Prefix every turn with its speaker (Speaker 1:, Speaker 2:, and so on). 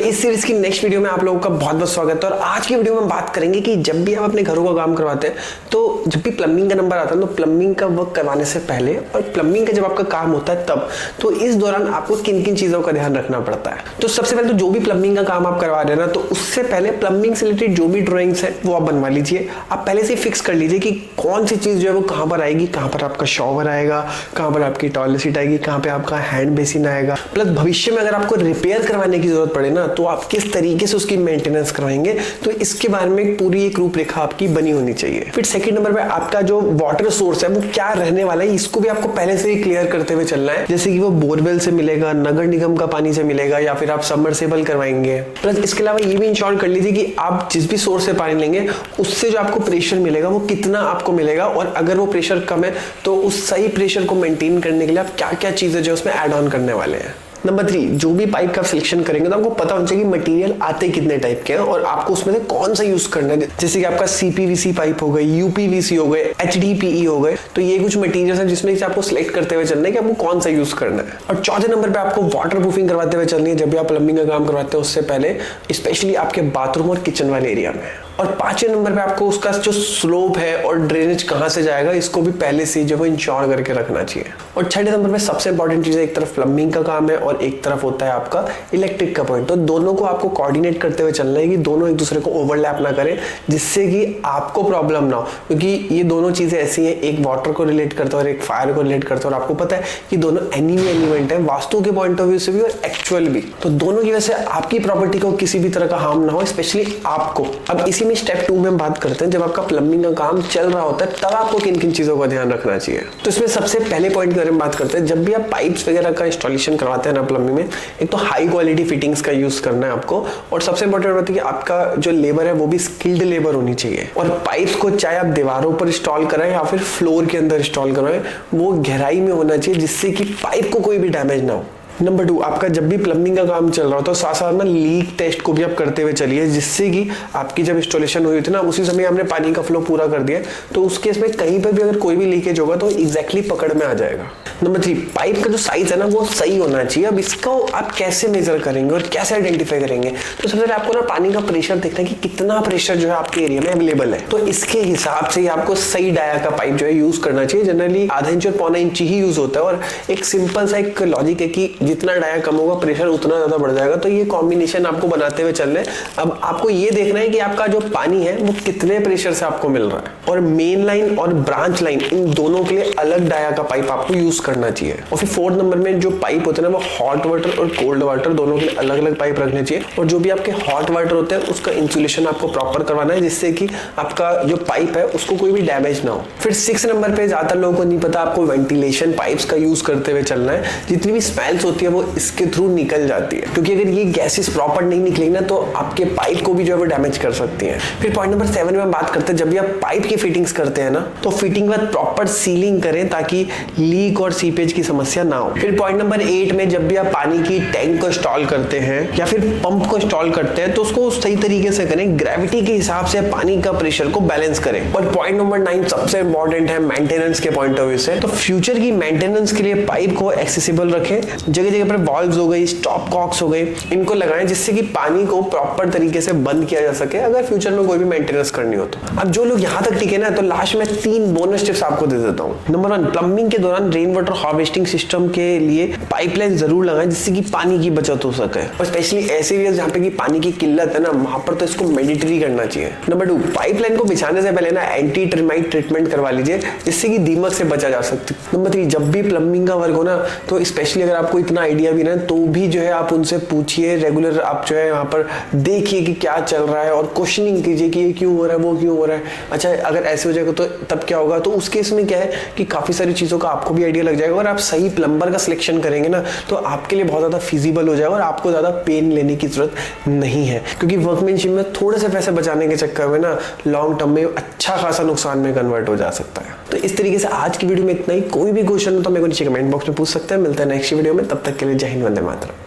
Speaker 1: इस सीरीज की next video में आप लोगों का बहुत बहुत स्वागत है। और आज की वीडियो में बात करेंगे कि जब भी आप अपने घरों का काम करवाते हैं तो जब भी प्लम्बिंग का नंबर आता है तो प्लम्बिंग का वर्क करवाने से पहले और प्लम्बिंग का जब आपका काम होता है तब, तो इस दौरान आपको किन किन चीजों का ध्यान रखना पड़ता है। तो सबसे पहले तो जो भी प्लम्बिंग का काम आप करवा रहे हैं ना, तो उससे पहले प्लम्बिंग से रिलेटेड जो भी ड्रॉइंग्स है वो आप बनवा लीजिए। आप पहले से फिक्स कर लीजिए कि कौन सी चीज जो है वो कहाँ पर आएगी, कहाँ पर आपका शॉवर आएगा, कहाँ पर आपकी टॉयलेट सीट आएगी, कहाँ पे आपका हैंड बेसिन आएगा। प्लस भविष्य में अगर आपको रिपेयर करवाने की जरूरत पड़े ना, तो आप किस तरीके से उसकी मेंटेनेंस करवाएंगे, तो इसके बारे में पूरी एक रूपरेखा आपकी बनी होनी चाहिए। फिर सेकंड नंबर पे आपका जो वाटर सोर्स है वो क्या रहने वाला है, इसको भी आपको पहले से ही क्लियर करते हुए चलना है। जैसे कि वो बोरवेल से मिलेगा, नगर निगम का पानी से मिलेगा, या फिर आप सबमर्सिबल करवाएंगे। प्लस इसके अलावा ये भी इंश्योर कर लीजिए कि आप जिस भी सोर्स से पानी लेंगे उससे जो आपको प्रेशर मिलेगा वो कितना आपको मिलेगा, और अगर वो प्रेशर कम है तो उस सही प्रेशर को मेंटेन करने के लिए आप क्या क्या चीजें जो उसमें ऐड ऑन करने वाले हैं। नंबर 3, जो भी पाइप का सिलेक्शन करेंगे तो आपको पता होना चाहिए कि मटेरियल आते कितने टाइप के हैं और आपको उसमें से कौन सा यूज करना है। जैसे कि आपका सीपीवीसी पाइप हो गए, यूपीवीसी हो गए, एचडीपीई हो गए, तो ये कुछ मटेरियल्स हैं जिसमें आपको सिलेक्ट करते हुए चलना है कि आपको कौन सा यूज करना है। और चौथे नंबर पे आपको वाटर प्रूफिंग करवाते हुए चलनी है जब भी आप प्लम्बिंग का काम करवाते हैं उससे पहले, स्पेशली आपके बाथरूम और किचन वाले एरिया में। और पांचवें नंबर पे आपको उसका जो स्लोप है और ड्रेनेज कहाँ से जाएगा इसको भी पहले से जो है इंश्योर करके रखना चाहिए। और छठे नंबर पे सबसे इंपॉर्टेंट चीज है, एक तरफ प्लम्बिंग का काम है और एक तरफ होता है आपका इलेक्ट्रिक का पॉइंट। तो दोनों को आपको कोऑर्डिनेट करते हुए चलना है कि दोनों एक दूसरे को ओवरलैप ना करें, जिससे कि आपको प्रॉब्लम ना हो। क्योंकि ये दोनों चीजें ऐसी हैं, एक वाटर को रिलेट करता है और एक फायर को रिलेट करता है, और आपको पता है कि दोनों एनिमी एलिमेंट है, वास्तु के पॉइंट ऑफ व्यू से भी और एक्चुअल भी। तो दोनों की वजह से आपकी प्रॉपर्टी को किसी भी तरह का हार्म ना हो, स्पेशली आपको। अब इसी में स्टेप 2 में बात करते हैं, जब आपका प्लम्बिंग का काम चल रहा होता है तब आपको किन किन चीजों का ध्यान रखना चाहिए। तो इसमें सबसे पहले पॉइंट के बारे में बात करते हैं। जब भी आप पाइप्स वगैरह का इंस्टॉलेशन करवाते हैं ना प्लम्बिंग में, एक तो हाई क्वालिटी फिटिंग्स का यूज करना है आपको, और सबसे इंपॉर्टेंट बात है कि आपका जो लेबर है वो भी स्किल्ड लेबर होनी चाहिए। और पाइप्स को चाहे आप दीवारों पर इंस्टॉल कराएं या फिर फ्लोर के अंदर इंस्टॉल कराएं, वो गहराई में होना चाहिए जिससे कि पाइप को कोई भी डैमेज ना हो। नंबर 2, आपका जब भी प्लम्बिंग का काम चल रहा हो तो साथ साथ में लीक टेस्ट को भी आप करते हुए चलिए, जिससे कि आपकी जब इंस्टॉलेशन हुई थी ना उसी समय हमने पानी का फ्लो पूरा कर दिया, तो उस केस में कहीं पर भी अगर कोई भी लीकेज होगा तो एग्जैक्टली पकड़ में आ जाएगा। नंबर 3, पाइप का जो साइज है ना वो सही होना चाहिए। अब इसको आप कैसे मेजर करेंगे और कैसे आइडेंटिफाई करेंगे, तो सबसे पहले आपको ना पानी का प्रेशर देखना है कि कितना प्रेशर जो है आपके एरिया में अवेलेबल है, तो इसके हिसाब से आपको सही डाया का पाइप जो है यूज करना चाहिए। जनरली आधा इंच और पौना इंच ही यूज होता है, और एक सिंपल सा एक लॉजिक है कि जितना डाया कम होगा प्रेशर उतना ज्यादा बढ़ जाएगा। तो ये कॉम्बिनेशन आपको बनाते हुए चलना है। अब आपको ये देखना है कि आपका जो पानी है वो कितने प्रेशर से आपको मिल रहा है, और मेन लाइन और ब्रांच लाइन इन दोनों के लिए अलग डाया का पाइप आपको यूज करना चाहिए। और फिर 4th नंबर में जो पाइप होते हैं ना वो हॉट वाटर और कोल्ड वाटर दोनों के लिए अलग अलग पाइप रखने चाहिए। और जो भी आपके हॉट वाटर होते हैं उसका इंसुलेशन आपको प्रॉपर करवाना है, जिससे कि आपका जो पाइप है उसको कोई भी डैमेज ना हो। फिर 6 नंबर पे ज्यादातर लोगों को नहीं पता, आपको वेंटिलेशन पाइप्स का यूज करते हुए चलना है। जितनी भी स्मेल्स होती है वो इसके थ्रू निकल जाती है, क्योंकि अगर ये गैसेस प्रॉपर नहीं निकलेंगी ना तो आपके पाइप को भी जो है वो डैमेज कर सकती है। फिर पॉइंट नंबर 7 में बात करते हैं, जब भी आप पाइप की फिटिंग्स करते हैं ना तो फिटिंग के बाद प्रॉपर सीलिंग करें ताकि लीक और सीपेज की समस्या ना हो। फिर पॉइंट नंबर 8 में जब भी आप पानी की टैंक को इंस्टॉल करते हैं या फिर पंप को इंस्टॉल करते हैं तो उसको सही तरीके से करें, ग्रेविटी के हिसाब से पानी का प्रेशर को बैलेंस करें। और पॉइंट नंबर 9 सबसे इंपॉर्टेंट है मेंटेनेंस के पॉइंट ऑफ व्यू से, तो फ्यूचर की मेंटेनेंस के लिए पाइप को एक्सेसिबल रखें। जगह जगह पर वॉल्व्स हो गई, स्टॉप कॉक्स हो गए, इनको लगाएं जिससे कि पानी को प्रॉपर तरीके से बंद किया जा सके अगर फ्यूचर में कोई भी मेंटेनेंस करनी हो तो। अब जो लोग यहाँ तक टिके ना, तो लास्ट में 3 बोनस टिप्स आपको दे देता हूँ। नंबर 1, प्लम्बिंग के दौरान रेन वाटर हार्वेस्टिंग सिस्टम के लिए पाइपलाइन जरूर लगाएं जिससे कि पानी की बचत हो सके, और स्पेशली ऐसे एरिया जहाँ पे कि पानी की किल्लत है ना वहां पर तो इसको मैंडेटरी करना चाहिए। नंबर 2, पाइपलाइन को बिछाने से पहले ना एंटी टर्माइट ट्रीटमेंट करवा लीजिए जिससे कि दीमक से बचा जा सकता है। नंबर 3, जब भी प्लम्बिंग का वर्क हो ना तो स्पेशली अगर आपको इतना आइडिया भी ना तो भी जो है आप उनसे पूछिए, रेगुलर आप जो है वहां पर देखिए कि क्या चल रहा है और क्वेश्चनिंग कीजिए कि ये क्यों हो रहा है, वो क्यों हो रहा है। अच्छा, अगर ऐसे हो जाएगा तो तब क्या होगा, तो उस केस में क्या है कि काफी सारी चीजों का आपको भी आइडिया लग जाएगा, और आप सही प्लम्बर का सिलेक्शन करेंगे ना तो आपके लिए बहुत ज्यादा फिजिबल हो जाएगा और आपको ज्यादा पेन लेने की जरूरत नहीं है। क्योंकि वर्कमैनशिप में थोड़े से पैसे बचाने के चक्कर में ना लॉन्ग टर्म में अच्छा खासा नुकसान में कन्वर्ट हो जा सकता है। तो इस तरीके से आज की वीडियो में इतना ही। कोई भी क्वेश्चन हो तो मेरे को नीचे कमेंट बॉक्स में पूछ सकते हैं। मिलते हैं नेक्स्ट वीडियो में, तब तक के लिए जय हिंद, वंदे मातरम।